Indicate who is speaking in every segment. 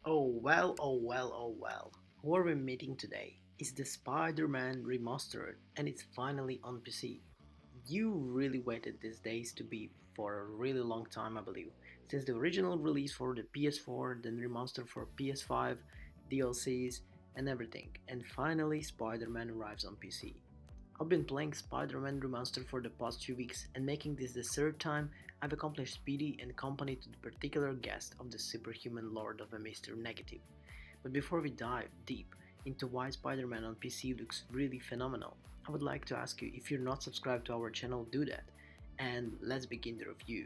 Speaker 1: Oh well. Who are we meeting today? It's the Spider-Man Remastered and it's finally on PC. You really waited these days to be for a really long time, I believe. Since the original release for the PS4, then remastered for PS5, DLCs, and everything. And finally, Spider-Man arrives on PC. I've been playing Spider-Man Remastered for the past few weeks and making this the third time I've accomplished Speedy and company to the particular guest of the superhuman Lord of a Mr. Negative. But before we dive deep into why Spider-Man on PC looks really phenomenal, I would like to ask you if you're not subscribed to our channel, do that. And let's begin the review.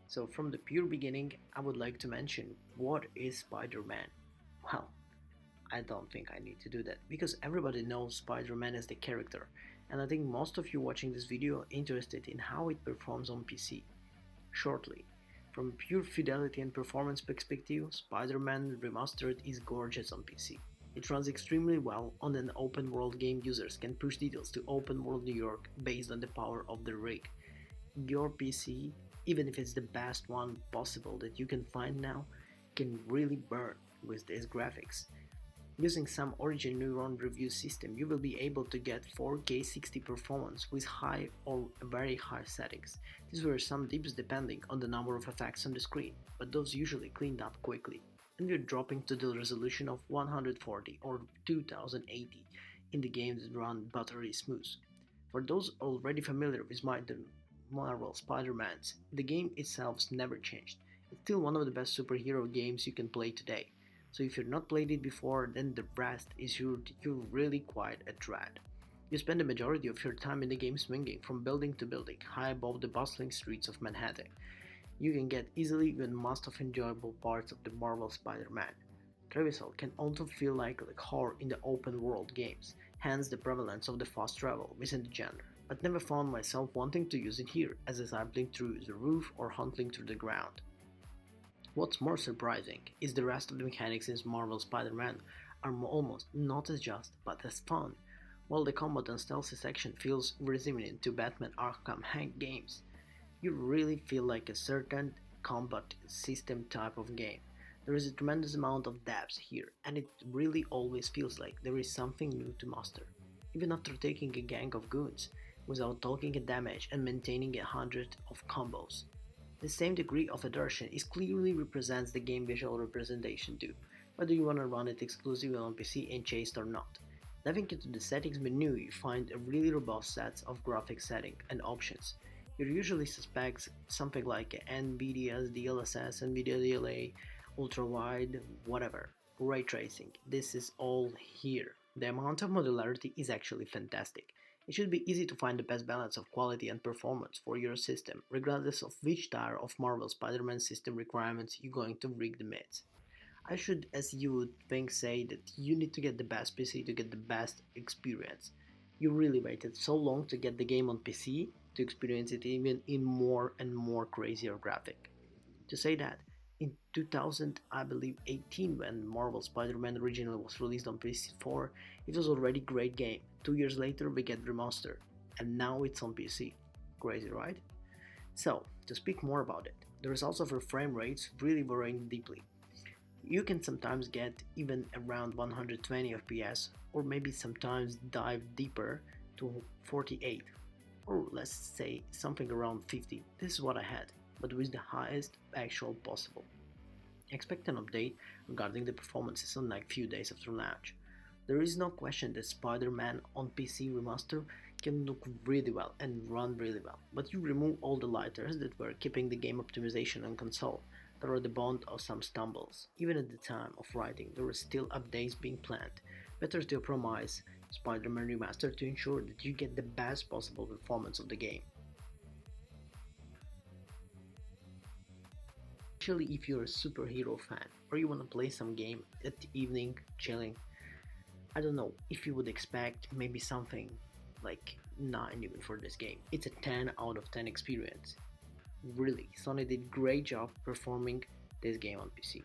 Speaker 1: So from the pure beginning, I would like to mention what is Spider-Man? Well, I don't think I need to do that because everybody knows Spider-Man as the character, and I think most of you watching this video are interested in how it performs on PC. Shortly, from pure fidelity and performance perspective, Spider-Man Remastered is gorgeous on PC. It runs extremely well on an open world game. Users can push details to open world New York based on the power of the rig. Your PC, even if it's the best one possible that you can find now, can really burn with these graphics. Using some Origin Neuron review system, you will be able to get 4K 60 performance with high or very high settings. These were some dips depending on the number of effects on the screen, but those usually cleaned up quickly, and you're dropping to the resolution of 140 or 2080 in the games that run buttery smooth. For those already familiar with the Marvel Spider-Mans, the game itself's never changed. It's still one of the best superhero games you can play today. So if you've not played it before, then the rest is you're really quite a dread. You spend the majority of your time in the game swinging from building to building, high above the bustling streets of Manhattan. You can get easily even most of enjoyable parts of the Marvel Spider-Man. Traversal can also feel like a core in the open world games, hence the prevalence of the fast travel within the genre, but never found myself wanting to use it here as I cycling through the roof or hunting through the ground. What's more surprising is the rest of the mechanics in Marvel Spider-Man are almost not as just but as fun. While the combat and stealthy section feels resembling to Batman Arkham Hank games, you really feel like a certain combat system type of game. There is a tremendous amount of depth here, and it really always feels like there is something new to master. Even after taking a gang of goons, without taking a damage and maintaining 100 of combos. The same degree of adhesion is clearly represents the game visual representation too, whether you wanna run it exclusively on PC and chased or not. Diving into the settings menu, you find a really robust set of graphic settings and options. You usually suspect something like NVIDIA's DLSS, NVIDIA DLA, ultra wide, whatever, ray tracing. This is all here. The amount of modularity is actually fantastic. It should be easy to find the best balance of quality and performance for your system, regardless of which tier of Marvel Spider-Man system requirements you're going to rig the mids. I should, as you would think, say that you need to get the best PC to get the best experience. You really waited so long to get the game on PC to experience it even in more and more crazier graphic. To say that, in 2000, I believe 18, when Marvel Spider-Man originally was released on PS4, it was already a great game. 2 years later, we get remastered, and now it's on PC. Crazy, right? So, to speak more about it, the results of our frame rates really varying deeply. You can sometimes get even around 120 FPS, or maybe sometimes dive deeper to 48, or let's say something around 50. This is what I had, but with the highest actual possible. Expect an update regarding the performances on like few days after launch. There is no question that Spider-Man on PC Remaster can look really well and run really well, but you remove all the lighters that were keeping the game optimization on console. There are the bond of some stumbles. Even at the time of writing, there were still updates being planned. Better to optimize Spider-Man Remaster to ensure that you get the best possible performance of the game. Especially if you're a superhero fan or you want to play some game at the evening chilling. I don't know if you would expect maybe something like 9 even for this game. It's a 10 out of 10 experience. Really, Sony did great job performing this game on PC.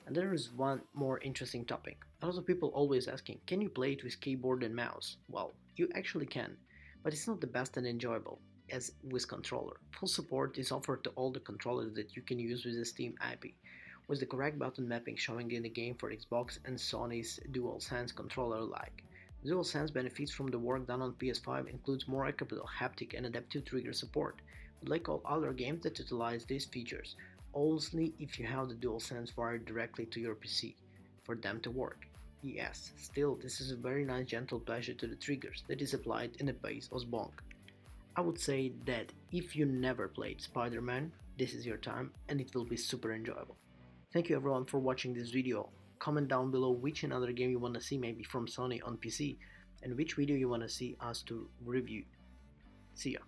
Speaker 1: And there is one more interesting topic. A lot of people always asking, can you play it with keyboard and mouse? Well, you actually can, but it's not the best and enjoyable as with controller. Full support is offered to all the controllers that you can use with the Steam IP. with the correct button mapping showing in the game for Xbox and Sony's DualSense controller alike. DualSense benefits from the work done on PS5 includes more accurate haptic and adaptive trigger support, but like all other games that utilize these features, only if you have the DualSense wired directly to your PC for them to work. Yes, still, this is a very nice gentle pressure to the triggers that is applied in a base of bonk. I would say that if you never played Spider-Man, this is your time and it will be super enjoyable. Thank you everyone for watching this video. Comment down below which another game you wanna see maybe from Sony on PC and which video you wanna see us to review. See ya.